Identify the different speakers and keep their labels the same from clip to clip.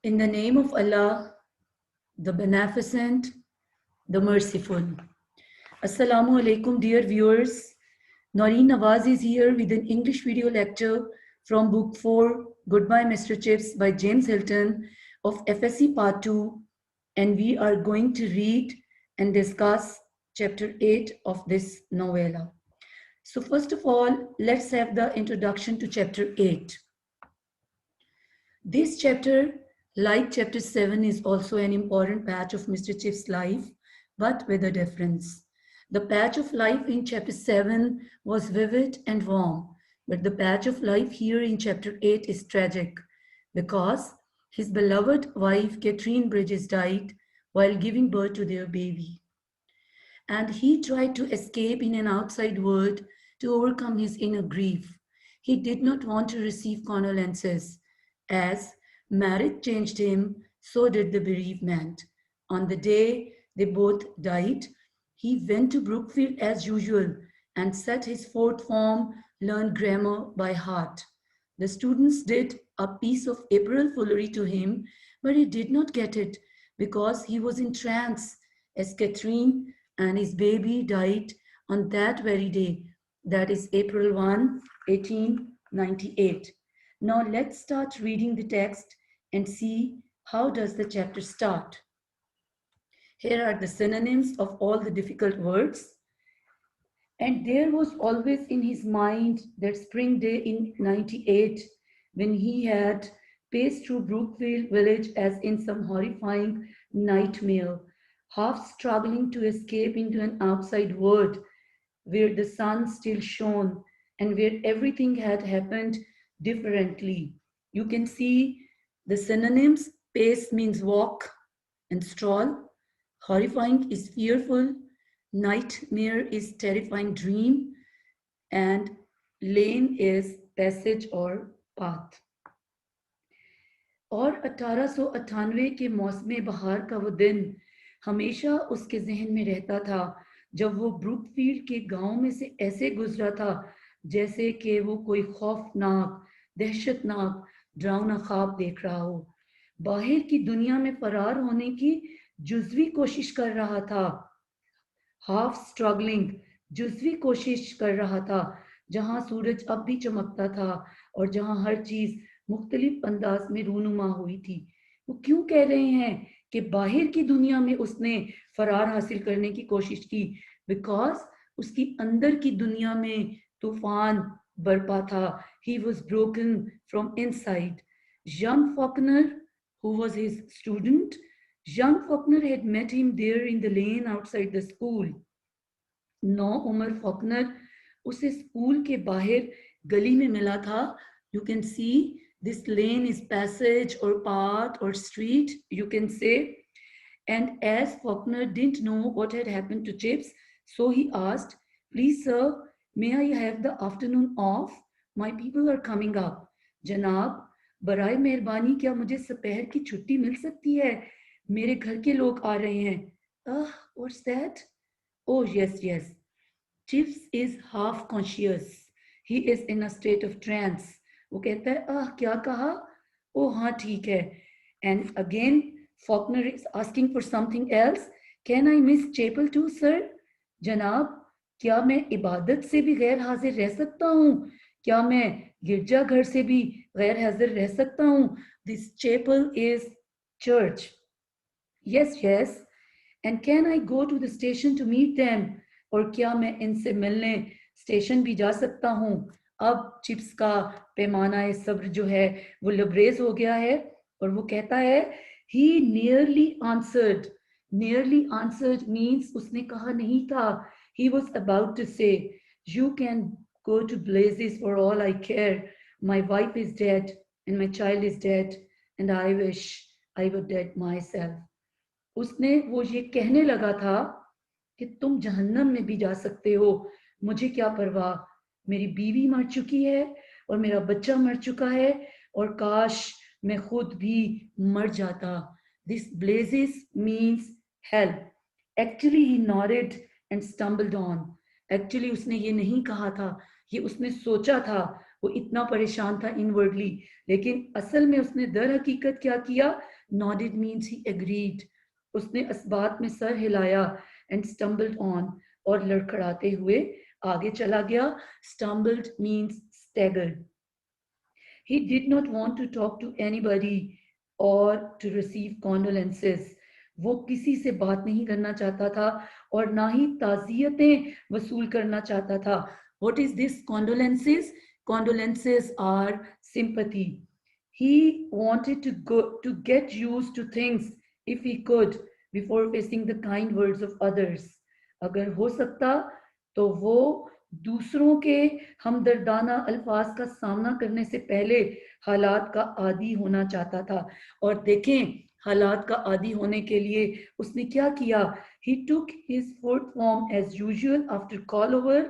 Speaker 1: In the name of Allah, the Beneficent, the Merciful. Assalamu alaikum, dear viewers. Noreen Nawaz is here with an English video lecture from Book 4, Goodbye Mr. Chips by James Hilton of FSC Part 2, and we are going to read and discuss Chapter 8 of this novella. So first of all, let's have the introduction to Chapter 8. This chapter, like chapter 7, is also an important patch of Mr. Chip's life, but with a difference. The patch of life in chapter 7 was vivid and warm, but the patch of life here in chapter 8 is tragic because his beloved wife, Catherine Bridges, died while giving birth to their baby. And he tried to escape in an outside world to overcome his inner grief. He did not want to receive condolences. As marriage changed him, so did the bereavement. On the day they both died, he went to Brookfield as usual and set his fourth form, learned grammar by heart. The students did a piece of April foolery to him, but he did not get it because he was in trance as Catherine and his baby died on that very day, that is April 1, 1898. Now let's start reading the text and see how does the chapter start. Here are the synonyms of all the difficult words. And there was always in his mind that spring day in 98 when he had paced through Brookfield village as in some horrifying nightmare, half struggling to escape into an outside world where the sun still shone and where everything had happened differently. You can see the synonyms. Pace means walk and stroll. Horrifying is fearful. Nightmare is terrifying dream. And lane is passage or path. और 1898 के मौसम बहार का वो दिन हमेशा उसके जहन में रहता था जब वो ब्रुकफील्ड के गांव में से ऐसे गुजरा था जैसे कि वो कोई खौफनाक, दहशतनाक, डरावना ख्वाब देख रहा हो। बाहर की दुनिया में फरार होने की जुज़वी कोशिश कर रहा था, हाफ स्ट्रगलिंग, जुज़वी कोशिश कर रहा था, जहां सूरज अब भी चमकता था और जहां हर चीज मुख्तलिफ अंदाज में रूनुमा हुई थी। वो क्यों कह रहे हैं कि बाहर की दुनिया में उसने फरार हासिल करने की कोशिश की? बिकॉज उसकी अंदर की दुनिया में तूफान बरपा था। He was broken from inside. Young Faulkner, who was his student, young Faulkner had met him there in the lane outside the school. 9 उम्र फॉकनर उसे स्कूल के बाहर गली में मिला था। You can see this lane is passage or path or street, you can say. And as Faulkner didn't know what had happened to Chips, so he asked, "Please, sir, may I have the afternoon off? My people are coming up." जनाब, बराए मेहरबानी क्या मुझे दोपहर की छुट्टी मिल सकती है? मेरे घर के लोग आ रहे हैं। What's that? Oh, yes, yes. Chips is half conscious. He is in a state of trance. वो कहता है, क्या कहा? Oh, हाँ, ठीक है. And again, Faulkner is asking for something else. Can I miss chapel too, sir? जनाब, क्या मैं इबादत से भी गैर हाजिर रह सकता हूँ? क्या मैं गिरजा घर से भी गैर हाजिर रह सकता हूँ? This chapel is church. Yes, yes. And can I go to the station to meet them? और क्या मैं इनसे मिलने स्टेशन भी जा सकता हूँ? अब चिप्स का पैमाना सब्र जो है वो लबरेज हो गया है और वो कहता है he nearly answered. Nearly answered means उसने कहा नहीं था. He was about to say, "You can go to blazes for all I care. My wife is dead and my child is dead and I wish I were dead myself." उसने वो ये कहने लगा था कि तुम जहन्नम में भी जा सकते हो, मुझे क्या परवाह, मेरी बीवी मर चुकी है और मेरा बच्चा मर चुका है और काश मैं खुद भी मर जाता। This blazes means hell. Actually he nodded and stumbled on. Actually उसने ये नहीं कहा था, ये उसने सोचा था वो इतना परेशान था इनवर्डली, लेकिन असल में उसने दर हकीकत क्या किया? Nodded means he agreed. उसने इस बात में सर हिलाया एंड स्टम्बल्ड ऑन, और लड़खड़ाते हुए आगे चला गया। Stumbled means staggered. He did not want to talk to anybody or to receive condolences. वो किसी से बात नहीं करना चाहता था और ना ही ताज़ियतें वसूल करना चाहता था. What is this condolences? Condolences are sympathy. He wanted to get used to things if he could before facing the kind words of others. अगर हो सकता तो वो दूसरों के हमदर्दाना अल्फाज का सामना करने से पहले हालात का आदी होना चाहता था. और देखें, हालात का आदी होने के लिए उसने क्या किया? He took his fourth form as usual after call over.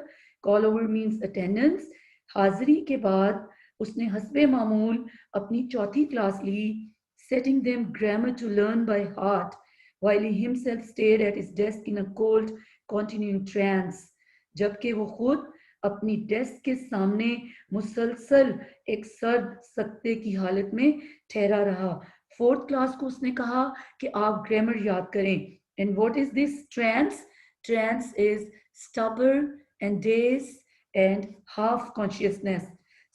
Speaker 1: Call over means attendance. हाजिरी के बाद उसने हस्बे मामूल अपनी चौथी class Lee, setting them grammar to learn by heart, while he himself stared at his desk in a cold, continuing trance. जबकि वो खुद अपनी डेस्क के सामने मुसलसल एक सर्द सकते की हालत में ठहरा रहा. फोर्थ क्लास को उसने कहा कि आप ग्रामर याद करें. And what is this trance? Trance is stupor and daze and half consciousness.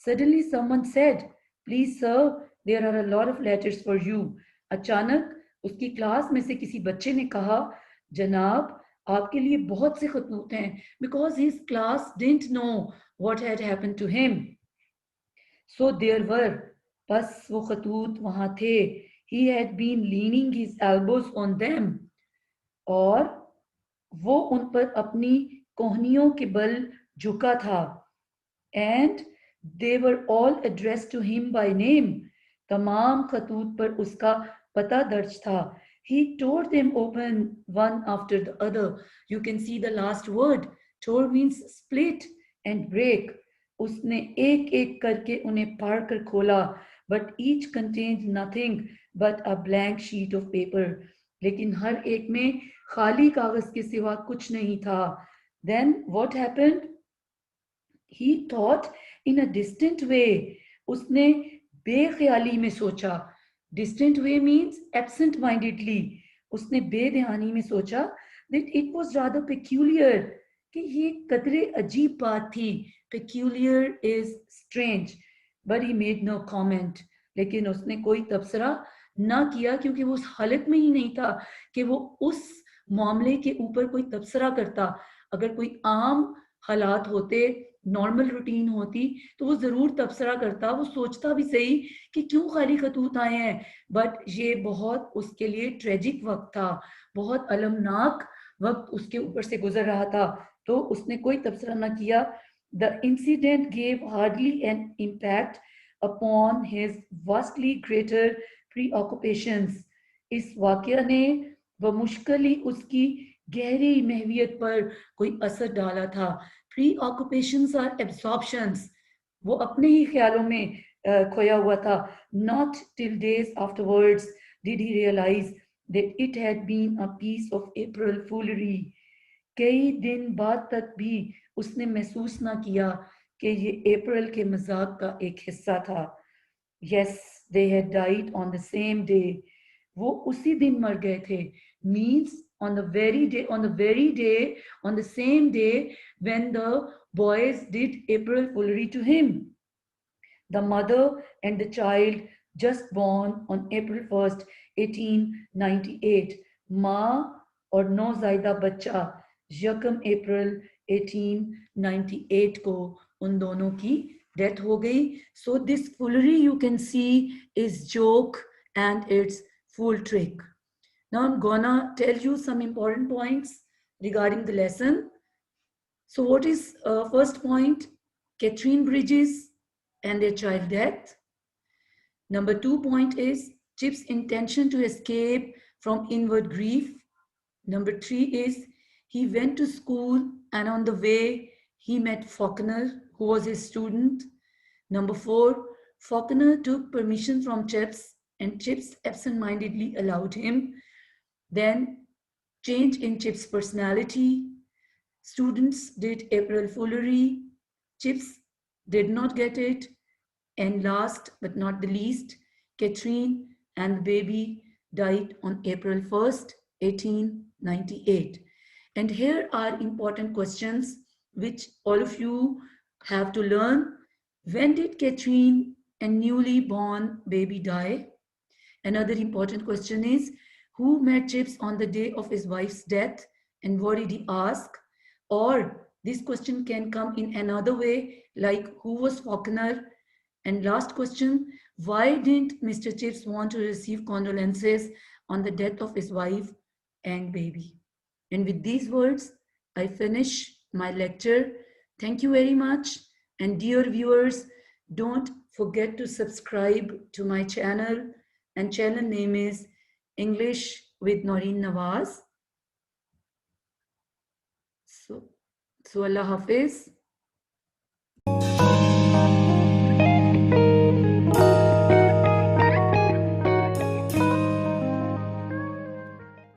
Speaker 1: Suddenly someone said, please sir, there are a lot of letters for you. अचानक उसकी क्लास में से किसी बच्चे ने कहा, जनाब, आपके लिए बहुत से खतूत हैं. Because his class didn't know what had happened to him. So there were, बस वो खतूत वहां थे. He had been leaning his elbows on them, और वो उन पर अपनी कोहनियों के बल झुका था. And they were all addressed to him by name. तमाम खतूत पर उसका पता दर्ज था. He tore them open one after the other. You can see the last word. Tore means split and break. उसने एक एक करके उन्हें फाड़ कर खोला. But each contained nothing but a blank sheet of paper. लेकिन हर एक में खाली कागज के सिवा कुछ नहीं था. Then what happened? He thought in a distant way. उसने बेख्याली में सोचा. Distant way means absent-mindedly. उसने बेध्यानी में सोचा that it was rather peculiar, कि ये कदरे अजीब बात थी. Peculiar is strange. But he made no comment. लेकिन उसने कोई तबसरा ना किया, क्योंकि वो उस हालत में ही नहीं था कि वो उस मामले के ऊपर कोई तबसरा करता. अगर कोई आम हालात होते, नॉर्मल रूटीन होती, तो वो जरूर तबसरा करता. वो सोचता भी सही कि क्यों खाली खतूत आए हैं. बट ये बहुत उसके लिए ट्रेजिक वक्त था, बहुत अलमनाक वक्त उसके ऊपर से गुजर रहा था, तो उसने कोई तबसरा ना किया. The incident gave hardly an impact upon his vastly greater preoccupations. इस वाकया ने बमुश्किल ही उसकी गहरी महवियत पर कोई असर डाला था. Preoccupations are absorptions. वो अपने ही ख्यालों में खोया हुआ था. Not till days afterwards did he realize that it had been a piece of April foolery. कई दिन बाद तक भी उसने महसूस ना किया कि ये अप्रैल के मजाक का एक हिस्सा था. Yes, they had died on the same day. वो उसी दिन मर गए थे. Means on the very day, on the same day when the boys did April foolery to him. The mother and the child just born on April 1st, 1898. माँ और नौज़ायदा बच्चा यकम अप्रैल 1898 को उन दोनों की डेथ हो गई. So this foolery you can see is joke and it's fool trick. Now I'm gonna tell you some important points regarding the lesson. So what is first point? Catherine Bridges and their child death. Number 2 point is Chip's intention to escape from inward grief. Number 3 is he went to school and on the way he met Faulkner, who was his student. Number 4, Faulkner took permission from Chips and Chips absent-mindedly allowed him. Then change in Chip's personality. Students did April foolery. Chips did not get it. And last but not the least, Catherine and the baby died on April 1st, 1898. And here are important questions which all of you have to learn. When did Catherine and newly born baby die? Another important question is, who met Chips on the day of his wife's death and what did he ask? Or this question can come in another way, like who was Faulkner? And last question, why didn't Mr. Chips want to receive condolences on the death of his wife and baby? And with these words, I finish my lecture. Thank you very much. And dear viewers, don't forget to subscribe to my channel. And channel name is English with Noreen Nawaz. So Allah Hafiz.